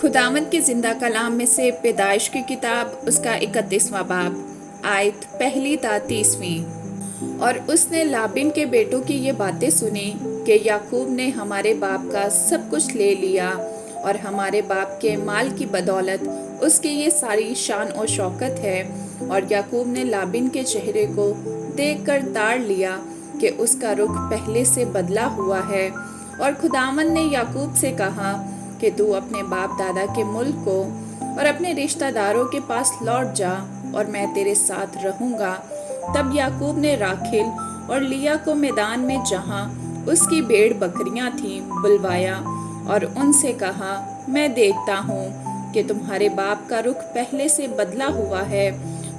खुदावंद के जिंदा कलाम में से पैदाइश की किताब उसका 31वां बाब आयत पहली ता 30वीं। और उसने लाबिन के बेटों की ये बातें सुनी कि याकूब ने हमारे बाप का सब कुछ ले लिया और हमारे बाप के माल की बदौलत उसकी ये सारी शान और शौकत है। और याकूब ने लाबिन के चेहरे को देखकर ताड़ लिया कि उसका रुख पहले से बदला हुआ है। और खुदावंद ने याकूब से कहा कि तू अपने बाप दादा के मुल्क को और अपने रिश्तेदारों के पास लौट जा और मैं तेरे साथ रहूंगा। तब याकूब ने राखेल और लिया को मैदान में जहां उसकी भेड़ बकरियां थीं बुलवाया और उनसे कहा, मैं देखता हूँ कि तुम्हारे बाप का रुख पहले से बदला हुआ है,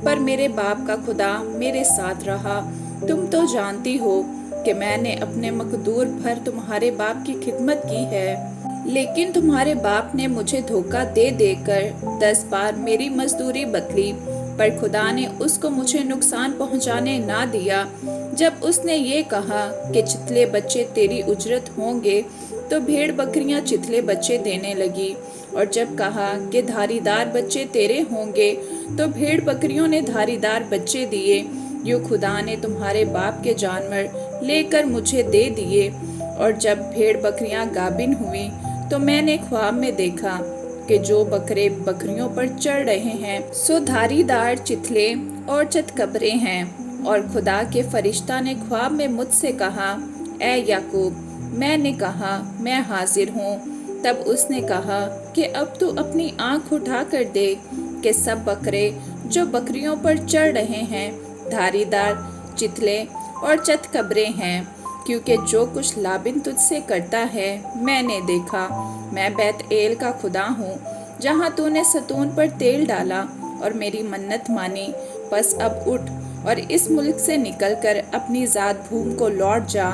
पर मेरे बाप का खुदा मेरे साथ रहा। तुम तो जानती हो कि मैंने अपने मकदूर भर तुम्हारे बाप की खिदमत की है, लेकिन तुम्हारे बाप ने मुझे धोखा दे देकर 10 बार मेरी मजदूरी बदली, पर खुदा ने उसको मुझे नुकसान पहुंचाने ना दिया। जब उसने ये कहा कि चितले बच्चे तेरी उजरत होंगे, तो भेड़ बकरियां चितले बच्चे देने लगी। और जब कहा कि धारीदार बच्चे तेरे होंगे, तो भेड़ बकरियों ने धारीदार बच्चे दिए। यूं खुदा ने तुम्हारे बाप के जानवर लेकर मुझे दे दिए। और जब भेड़ बकरियां गाभिन हुई, तो मैंने ख्वाब में देखा कि जो बकरे बकरियों पर चढ़ रहे हैं सो धारीदार चितले और चतकबरे हैं। और खुदा के फरिश्ता ने ख्वाब में मुझसे कहा, ऐ याकूब। मैंने कहा, मैं हाजिर हूँ। तब उसने कहा कि अब तू अपनी आंख उठा कर देख कि सब बकरे जो बकरियों पर चढ़ रहे हैं धारीदार चितले और चतकबरे हैं, क्योंकि जो कुछ लाबिन तुझसे करता है मैंने देखा। मैं बैत एल का खुदा हूँ, जहाँ तूने सतून पर तेल डाला और मेरी मन्नत मानी। बस अब उठ और इस मुल्क से निकलकर अपनी जात भूमि को लौट जा।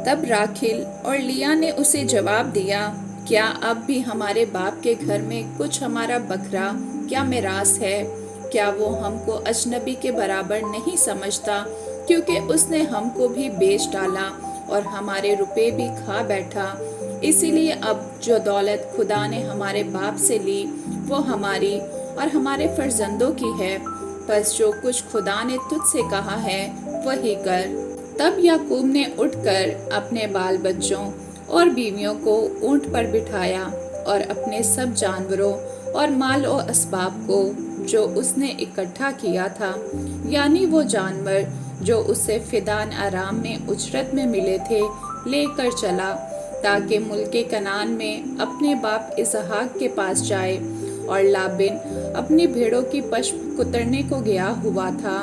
तब राखेल और लिया ने उसे जवाब दिया, क्या अब भी हमारे बाप के घर में कुछ हमारा बकरा क्या मिरास है? क्या वो हमको अजनबी के बराबर नहीं समझता? क्योंकि उसने हमको भी बेच डाला और हमारे रुपए भी खा बैठा। इसीलिए अब जो दौलत खुदा ने हमारे बाप से ली वो हमारी और हमारे फर्जंदों की है। बस जो कुछ खुदा ने तुझसे कहा है वही कर। तब याकूब ने उठकर अपने बाल बच्चों और बीवियों को ऊंट पर बिठाया और अपने सब जानवरों और माल और असबाब को जो उसने इकट्ठा किया था, यानी वो जानवर जो उसे फिदान आराम में उजरत में मिले थे, लेकर चला, ताकि मुल्के कनान में अपने बाप इसहाक के पास जाए। और लाबिन अपनी भेड़ों की पश्म कुतरने को गया हुआ था,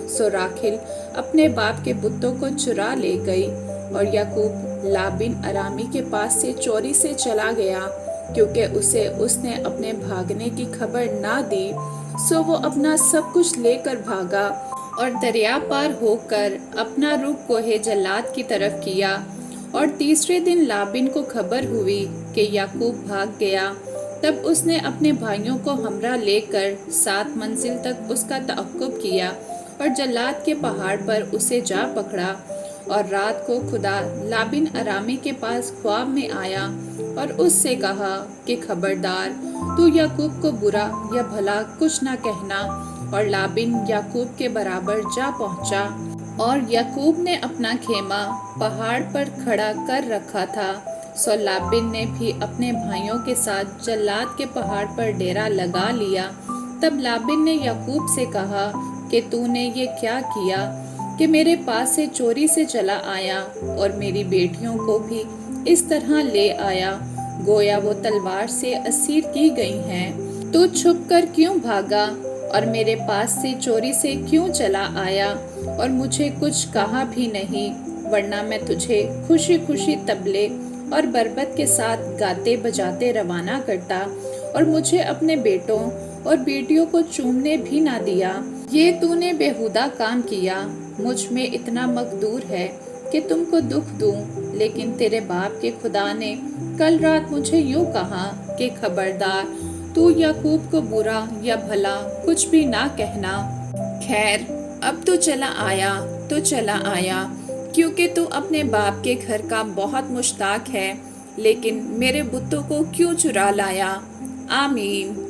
सो राखेल अपने बाप के बुतों को चुरा ले गई। और याकूब लाबिन अरामी के पास से चोरी से चला गया, क्योंकि उसने अपने भागने की खबर ना दी। सो वो अपना सब कुछ लेकर भागा और दरिया पार होकर अपना रुख कोहे जल्लाद की तरफ किया। और तीसरे दिन लाबिन को खबर हुई कि याकूब भाग गया। तब उसने अपने भाइयों को हमरा लेकर 7 मंजिल तक उसका तअक्कुब किया और जल्लाद के पहाड़ पर उसे जा पकड़ा। और रात को खुदा लाबिन अरामी के पास ख्वाब में आया और उससे कहा कि खबरदार, तू याकूब को बुरा या भला कुछ ना कहना। और लाबिन याकूब के बराबर जा पहुंचा, और याकूब ने अपना खेमा पहाड़ पर खड़ा कर रखा था। सो लाबिन ने भी अपने भाइयों के साथ जल्लाद के पहाड़ पर डेरा लगा लिया। तब लाबिन ने याकूब से कहा कि तूने ये क्या किया कि मेरे पास से चोरी से चला आया और मेरी बेटियों को भी इस तरह ले आया, गोया वो तलवार से असीर की गई हैं। तू छुप कर क्यों भागा और मेरे पास से चोरी से क्यों चला आया और मुझे कुछ कहा भी नहीं? वरना मैं तुझे खुशी खुशी तबले और बरबत के साथ गाते बजाते रवाना करता और मुझे अपने बेटों और बेटियों को चूमने भी ना दिया। ये तूने बेहुदा काम किया। मुझ में इतना मकदूर है कि तुमको दुख दूं, लेकिन तेरे बाप के खुदा ने कल रात मुझे यूं कहा कि खबरदार, तू याकूब को बुरा या भला कुछ भी ना कहना। खैर, अब तो चला आया, क्योंकि तू अपने बाप के घर का बहुत मुश्ताक है। लेकिन मेरे बुतों को क्यों चुरा लाया? آمین۔